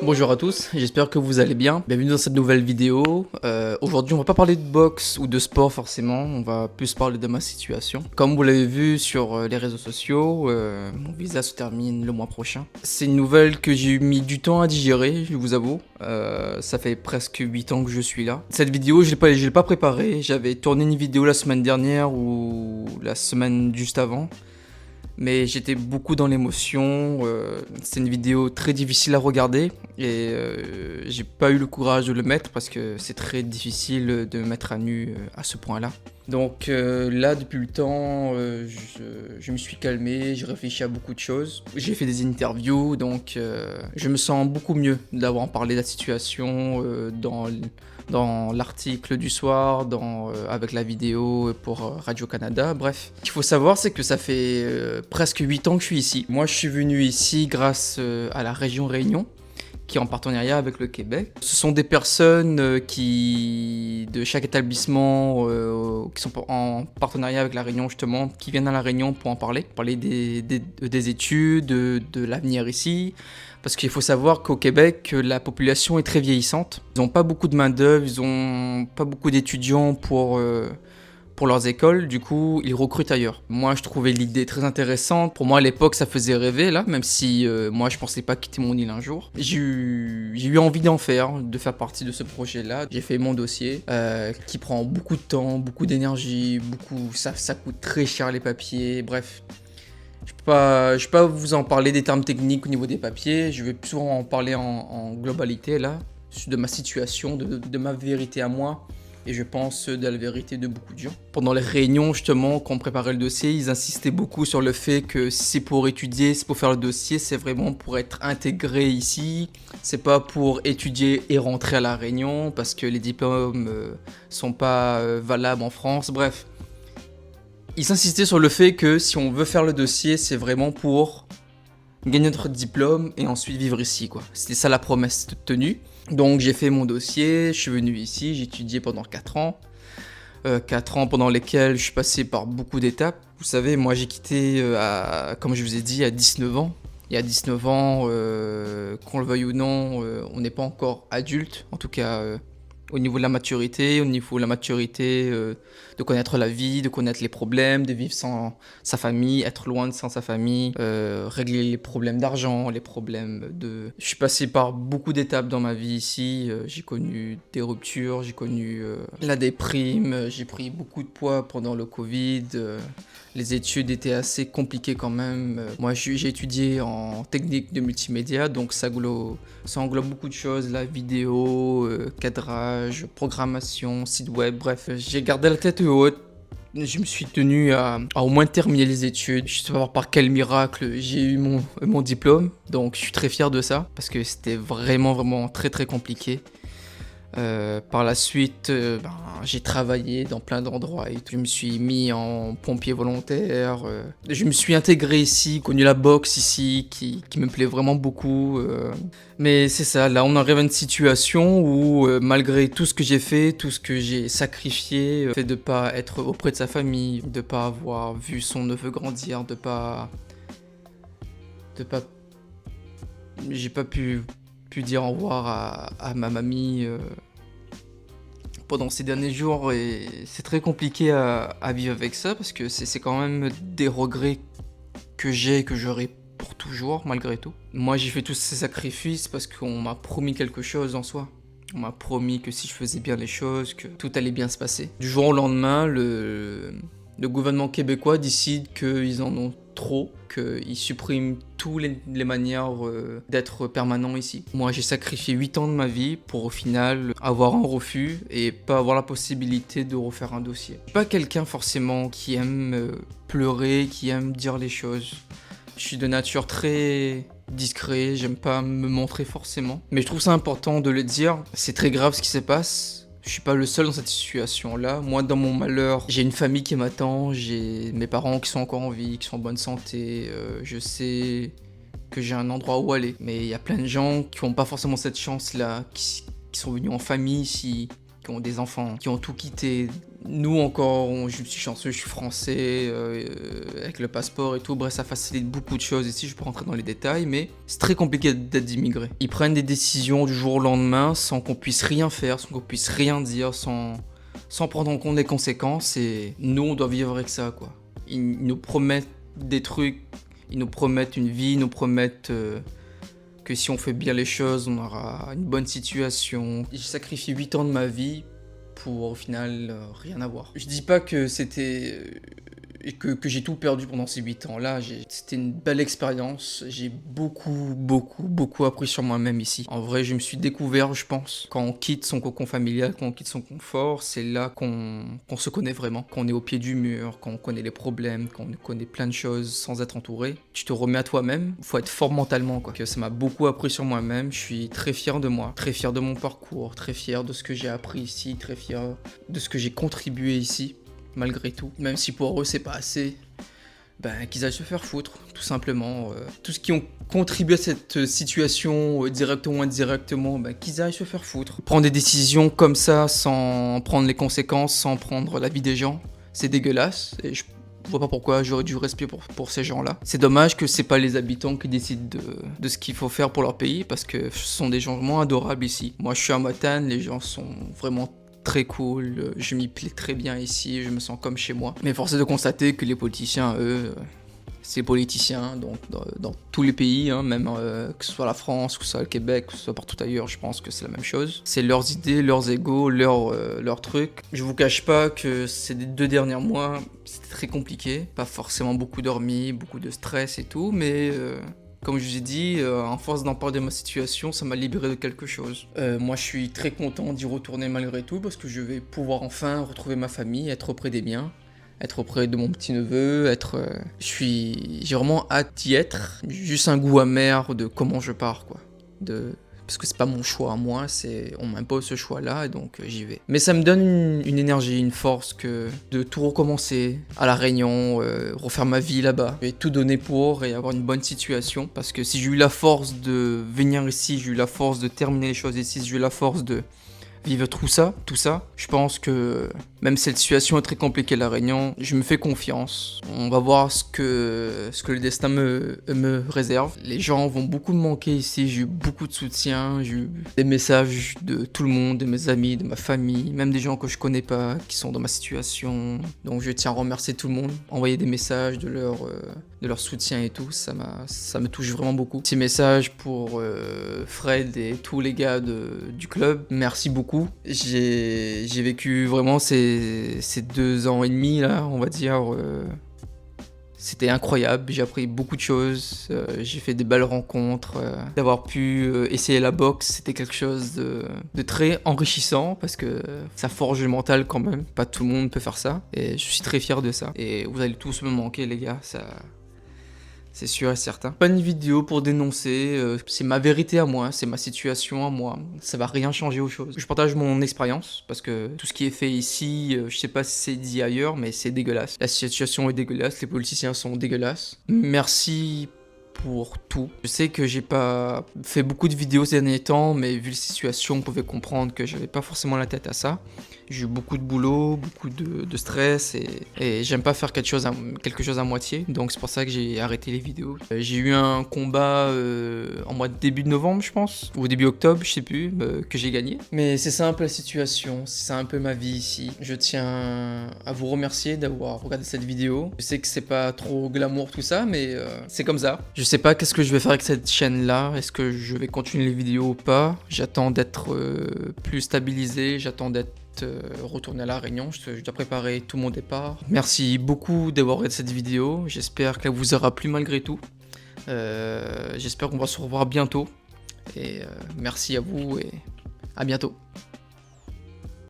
Bonjour à tous, j'espère que vous allez bien. Bienvenue dans cette nouvelle vidéo. Aujourd'hui on va pas parler de boxe ou de sport forcément, on va plus parler de ma situation. Comme vous l'avez vu sur les réseaux sociaux, mon visa se termine le mois prochain. C'est une nouvelle que j'ai mis du temps à digérer, je vous avoue. Ça fait presque 8 ans que je suis là. Cette vidéo je l'ai pas préparée, j'avais tourné une vidéo la semaine dernière ou la semaine juste avant. Mais j'étais beaucoup dans l'émotion, c'est une vidéo très difficile à regarder et j'ai pas eu le courage de le mettre parce que c'est très difficile de me mettre à nu à ce point-là. Donc là, depuis le temps, je me suis calmé, j'ai réfléchi à beaucoup de choses. J'ai fait des interviews, donc je me sens beaucoup mieux d'avoir parlé de la situation dans l'article du soir, avec la vidéo pour Radio-Canada, bref. Ce qu'il faut savoir, c'est que ça fait presque 8 ans que je suis ici. Moi, je suis venu ici grâce à la région Réunion, qui est en partenariat avec le Québec. Ce sont des personnes de chaque établissement qui sont en partenariat avec la Réunion justement, qui viennent à la Réunion pour en parler des études, de l'avenir ici. Parce qu'il faut savoir qu'au Québec, la population est très vieillissante. Ils n'ont pas beaucoup de main-d'œuvre, ils n'ont pas beaucoup d'étudiants pour leurs écoles, du coup ils recrutent ailleurs. Moi je trouvais l'idée très intéressante, pour moi à l'époque ça faisait rêver là, même si moi je pensais pas quitter mon île un jour. J'ai eu envie de faire partie de ce projet là. J'ai fait mon dossier qui prend beaucoup de temps, beaucoup d'énergie, ça coûte très cher les papiers, bref. Je peux pas vous en parler des termes techniques au niveau des papiers, je vais plus souvent en parler en globalité là, de ma situation, de ma vérité à moi. Et je pense de la vérité de beaucoup de gens. Pendant les réunions, justement, quand on préparait le dossier, ils insistaient beaucoup sur le fait que si c'est pour étudier, c'est pour faire le dossier, c'est vraiment pour être intégré ici. C'est pas pour étudier et rentrer à la Réunion, parce que les diplômes sont pas valables en France, bref. Ils insistaient sur le fait que si on veut faire le dossier, c'est vraiment pour gagner notre diplôme et ensuite vivre ici, quoi. C'était ça la promesse tenue. Donc j'ai fait mon dossier, je suis venu ici, j'ai étudié pendant 4 ans. 4 ans pendant lesquels je suis passé par beaucoup d'étapes. Vous savez, moi j'ai quitté, comme je vous ai dit, à 19 ans. Et à 19 ans, qu'on le veuille ou non, on n'est pas encore adulte, en tout cas au niveau de la maturité, de connaître la vie, de connaître les problèmes, de vivre sans sa famille, être loin sans sa famille, régler les problèmes d'argent, les problèmes de... Je suis passé par beaucoup d'étapes dans ma vie ici, j'ai connu des ruptures, j'ai connu la déprime, j'ai pris beaucoup de poids pendant le Covid, les études étaient assez compliquées quand même. Moi j'ai étudié en technique de multimédia, donc ça englobe beaucoup de choses, la vidéo, cadrage, programmation, site web, bref. J'ai gardé la tête haute, je me suis tenu à au moins terminer les études. Je sais pas par quel miracle j'ai eu mon diplôme, donc je suis très fier de ça, parce que c'était vraiment très très compliqué. Par la suite, j'ai travaillé dans plein d'endroits et tout. Je me suis mis en pompier volontaire. Je me suis intégré ici, connu la boxe ici, qui me plaît vraiment beaucoup. Mais c'est ça, là on arrive à une situation où malgré tout ce que j'ai fait, tout ce que j'ai sacrifié, le fait de pas être auprès de sa famille, de pas avoir vu son neveu grandir, j'ai pas pu dire au revoir à ma mamie pendant ces derniers jours, et c'est très compliqué à vivre avec ça parce que c'est quand même des regrets que j'ai et que j'aurai pour toujours malgré tout. Moi j'ai fait tous ces sacrifices parce qu'on m'a promis quelque chose en soi. On m'a promis que si je faisais bien les choses, que tout allait bien se passer. Du jour au lendemain, le gouvernement québécois décide qu'ils en ont trop, qu'ils suppriment toutes les manières d'être permanent ici. Moi j'ai sacrifié 8 ans de ma vie pour au final avoir un refus et pas avoir la possibilité de refaire un dossier. Je suis pas quelqu'un forcément qui aime pleurer, qui aime dire les choses. Je suis de nature très discret, j'aime pas me montrer forcément. Mais je trouve ça important de le dire, c'est très grave ce qui se passe. Je suis pas le seul dans cette situation-là. Moi, dans mon malheur, j'ai une famille qui m'attend, j'ai mes parents qui sont encore en vie, qui sont en bonne santé. Je sais que j'ai un endroit où aller. Mais il y a plein de gens qui n'ont pas forcément cette chance-là, qui sont venus en famille ici, qui ont des enfants, qui ont tout quitté, Nous encore, je suis chanceux, je suis français, avec le passeport et tout, bref ça facilite beaucoup de choses ici, je peux rentrer dans les détails, mais c'est très compliqué d'être immigré. Ils prennent des décisions du jour au lendemain sans qu'on puisse rien faire, sans qu'on puisse rien dire, sans prendre en compte les conséquences, et nous on doit vivre avec ça quoi. Ils nous promettent des trucs, ils nous promettent une vie, ils nous promettent que si on fait bien les choses, on aura une bonne situation. J'ai sacrifié 8 ans de ma vie pour au final rien avoir. Je dis pas que c'était que j'ai tout perdu pendant ces 8 ans-là, c'était une belle expérience, j'ai beaucoup appris sur moi-même ici. En vrai, je me suis découvert, je pense. Quand on quitte son cocon familial, quand on quitte son confort, c'est là qu'on se connaît vraiment, qu'on est au pied du mur, qu'on connaît les problèmes, qu'on connaît plein de choses sans être entouré. Tu te remets à toi-même, faut être fort mentalement quoi. Ça m'a beaucoup appris sur moi-même, je suis très fier de moi, très fier de mon parcours, très fier de ce que j'ai appris ici, très fier de ce que j'ai contribué ici. Malgré tout, même si pour eux c'est pas assez, qu'ils aillent se faire foutre, tout simplement. Tous ceux qui ont contribué à cette situation, directement ou indirectement, qu'ils aillent se faire foutre. Prendre des décisions comme ça, sans prendre les conséquences, sans prendre la vie des gens, c'est dégueulasse, et je vois pas pourquoi j'aurais dû respect pour ces gens-là. C'est dommage que c'est pas les habitants qui décident de ce qu'il faut faire pour leur pays, parce que ce sont des gens vraiment adorables ici. Moi je suis à Matane, les gens sont vraiment très cool, je m'y plais très bien ici, je me sens comme chez moi. Mais force est de constater que les politiciens, eux, c'est politiciens donc dans tous les pays, hein, même que ce soit la France, que ce soit le Québec, que ce soit partout ailleurs, je pense que c'est la même chose. C'est leurs idées, leurs égos, leurs trucs. Je vous cache pas que ces 2 derniers mois, c'était très compliqué. Pas forcément beaucoup dormi, beaucoup de stress et tout, mais comme je vous ai dit, en force d'en parler de ma situation, ça m'a libéré de quelque chose. Moi, je suis très content d'y retourner malgré tout, parce que je vais pouvoir enfin retrouver ma famille, être auprès des miens, être auprès de mon petit-neveu, j'ai vraiment hâte d'y être. Juste un goût amer de comment je pars, quoi. Parce que c'est pas mon choix à moi, on m'impose ce choix-là, et donc j'y vais. Mais ça me donne une énergie, une force de tout recommencer à La Réunion, refaire ma vie là-bas. Je vais tout donner pour et avoir une bonne situation, parce que si j'ai eu la force de venir ici, j'ai eu la force de terminer les choses ici, j'ai eu la force de vivre tout ça, je pense que même si cette situation est très compliquée à La Réunion, je me fais confiance. On va voir ce que le destin me réserve. Les gens vont beaucoup me manquer ici, j'ai eu beaucoup de soutien, j'ai eu des messages de tout le monde, de mes amis, de ma famille, même des gens que je connais pas, qui sont dans ma situation. Donc je tiens à remercier tout le monde, envoyer des messages de leur soutien et tout, ça me touche vraiment beaucoup. Petit message pour Fred et tous les gars du club, merci beaucoup. J'ai vécu vraiment ces 2 ans et demi là, on va dire, c'était incroyable, j'ai appris beaucoup de choses, j'ai fait des belles rencontres, d'avoir pu essayer la boxe, c'était quelque chose de très enrichissant, parce que ça forge le mental quand même, pas tout le monde peut faire ça, et je suis très fier de ça. Et vous allez tous me manquer les gars, ça... C'est sûr et certain. Pas une vidéo pour dénoncer, c'est ma vérité à moi, c'est ma situation à moi. Ça va rien changer aux choses. Je partage mon expérience, parce que tout ce qui est fait ici, je sais pas si c'est dit ailleurs, mais c'est dégueulasse. La situation est dégueulasse, les politiciens sont dégueulasses. Merci pour tout. Je sais que j'ai pas fait beaucoup de vidéos ces derniers temps, mais vu la situation, on pouvait comprendre que j'avais pas forcément la tête à ça. J'ai eu beaucoup de boulot, beaucoup de stress, et j'aime pas faire quelque chose à moitié, donc c'est pour ça que j'ai arrêté les vidéos. J'ai eu un combat en début de novembre, je pense, ou début octobre, je sais plus, que j'ai gagné. Mais c'est ça un peu la situation, c'est un peu ma vie ici. Je tiens à vous remercier d'avoir regardé cette vidéo. Je sais que c'est pas trop glamour tout ça, mais c'est comme ça. Je sais pas qu'est-ce que je vais faire avec cette chaîne-là, est-ce que je vais continuer les vidéos ou pas. J'attends d'être plus stabilisé, j'attends d'être retourner à La Réunion, je dois préparer tout mon départ. Merci beaucoup d'avoir regardé cette vidéo, j'espère qu'elle vous aura plu malgré tout. J'espère qu'on va se revoir bientôt, et merci à vous et à bientôt.